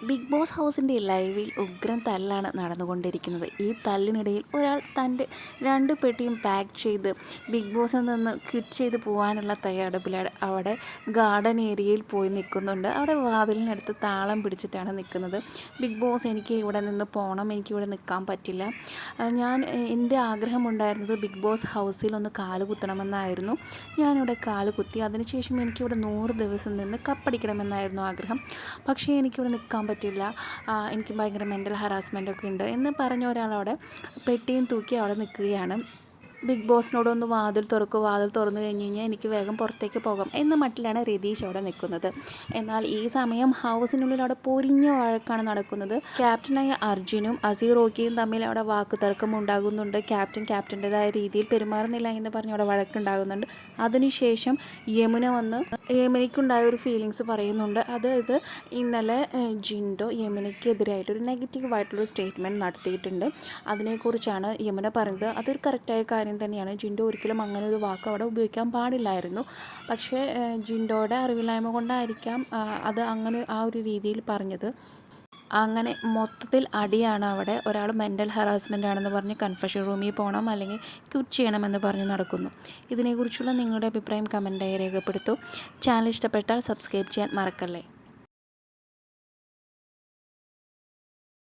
Big boss ഹൗസിൻ്റെ ലൈവിൽ ഉഗ്രൻ തല്ലാണ് നടന്നുകൊണ്ടിരിക്കുന്നത്. ഈ തല്ലിനിടയിൽ ഒരാൾ തൻ്റെ 2 പെട്ടിയും പാക്ക് ചെയ്ത് ബിഗ് ബോസിൽ നിന്ന് ക്വിറ്റ് ചെയ്ത് പോകാനുള്ള തയ്യാറെടുപ്പിലാണ്. അവിടെ ഗാർഡൻ ഏരിയയിൽ പോയി നിൽക്കുന്നുണ്ട്. അവിടെ വാതിലിനടുത്ത് താളം പിടിച്ചിട്ടാണ് നിൽക്കുന്നത്. ബിഗ് ബോസ്, എനിക്ക് ഇവിടെ നിന്ന് പോകണം, എനിക്കിവിടെ നിൽക്കാൻ പറ്റില്ല. എൻ്റെ ആഗ്രഹമുണ്ടായിരുന്നത് ബിഗ് ബോസ് ഹൗസിൽ ഒന്ന് കാല് കുത്തണമെന്നായിരുന്നു. ഞാനിവിടെ കാല് കുത്തി. അതിനുശേഷം എനിക്കിവിടെ 100 ദിവസം നിന്ന് കപ്പടിക്കണമെന്നായിരുന്നു ആഗ്രഹം. പക്ഷേ എനിക്കിവിടെ നിൽക്കാൻ പറ്റില്ല, എനിക്ക് ഭയങ്കര മെൻ്റൽ ഹറാസ്മെൻ്റൊക്കെ ഉണ്ട് എന്ന് പറഞ്ഞ ഒരാളവിടെ പെട്ടിയും തൂക്കി അവിടെ നിൽക്കുകയാണ്. ബിഗ് ബോസിനോടൊന്ന് വാതിൽ തുറക്കും, വാതിൽ തുറന്നു കഴിഞ്ഞ് കഴിഞ്ഞാൽ എനിക്ക് വേഗം പുറത്തേക്ക് പോകാം എന്ന മട്ടിലാണ് രതീഷ് അവിടെ നിൽക്കുന്നത്. എന്നാൽ ഈ സമയം ഹൗസിനുള്ളിൽ അവിടെ പൊരിഞ്ഞ വഴക്കാണ് നടക്കുന്നത്. ക്യാപ്റ്റനായ അർജുനും അസീറോക്കിയും തമ്മിൽ അവിടെ വാക്കുതർക്കം ഉണ്ടാകുന്നുണ്ട്. ക്യാപ്റ്റൻ്റെതായ രീതിയിൽ പെരുമാറുന്നില്ല എന്ന് പറഞ്ഞ് അവിടെ വഴക്കുണ്ടാകുന്നുണ്ട്. അതിനുശേഷം യമുനയ്ക്കുണ്ടായ ഒരു ഫീലിങ്സ് പറയുന്നുണ്ട്. അതായത് ഇന്നലെ ജിൻഡോ യമുനയ്ക്കെതിരായിട്ടൊരു നെഗറ്റീവായിട്ടുള്ളൊരു സ്റ്റേറ്റ്മെൻറ്റ് നടത്തിയിട്ടുണ്ട്. അതിനെക്കുറിച്ചാണ് യമുന പറയുന്നത്. അതൊരു കറക്റ്റായ കാര്യം തന്നെയാണ്. ജിൻഡോ ഒരിക്കലും അങ്ങനെ ഒരു വാക്ക് അവിടെ ഉപയോഗിക്കാൻ പാടില്ലായിരുന്നു. പക്ഷേ ജിൻഡോയുടെ അറിവില്ലായ്മ കൊണ്ടായിരിക്കാം അത് അങ്ങനെ ആ ഒരു രീതിയിൽ പറഞ്ഞത്. അങ്ങനെ മൊത്തത്തിൽ അടിയാണ് അവിടെ. ഒരാൾ മെൻ്റൽ ഹറാസ്മെൻ്റ് ആണെന്ന് പറഞ്ഞ് കൺഫെഷൻ റൂമിൽ പോകണം, അല്ലെങ്കിൽ ക്വിറ്റ് ചെയ്യണമെന്ന് പറഞ്ഞ് നടക്കുന്നു. ഇതിനെക്കുറിച്ചുള്ള നിങ്ങളുടെ അഭിപ്രായം കമൻറ്റായി രേഖപ്പെടുത്തൂ. ചാനൽ ഇഷ്ടപ്പെട്ടാൽ സബ്സ്ക്രൈബ് ചെയ്യാൻ മറക്കല്ലേ.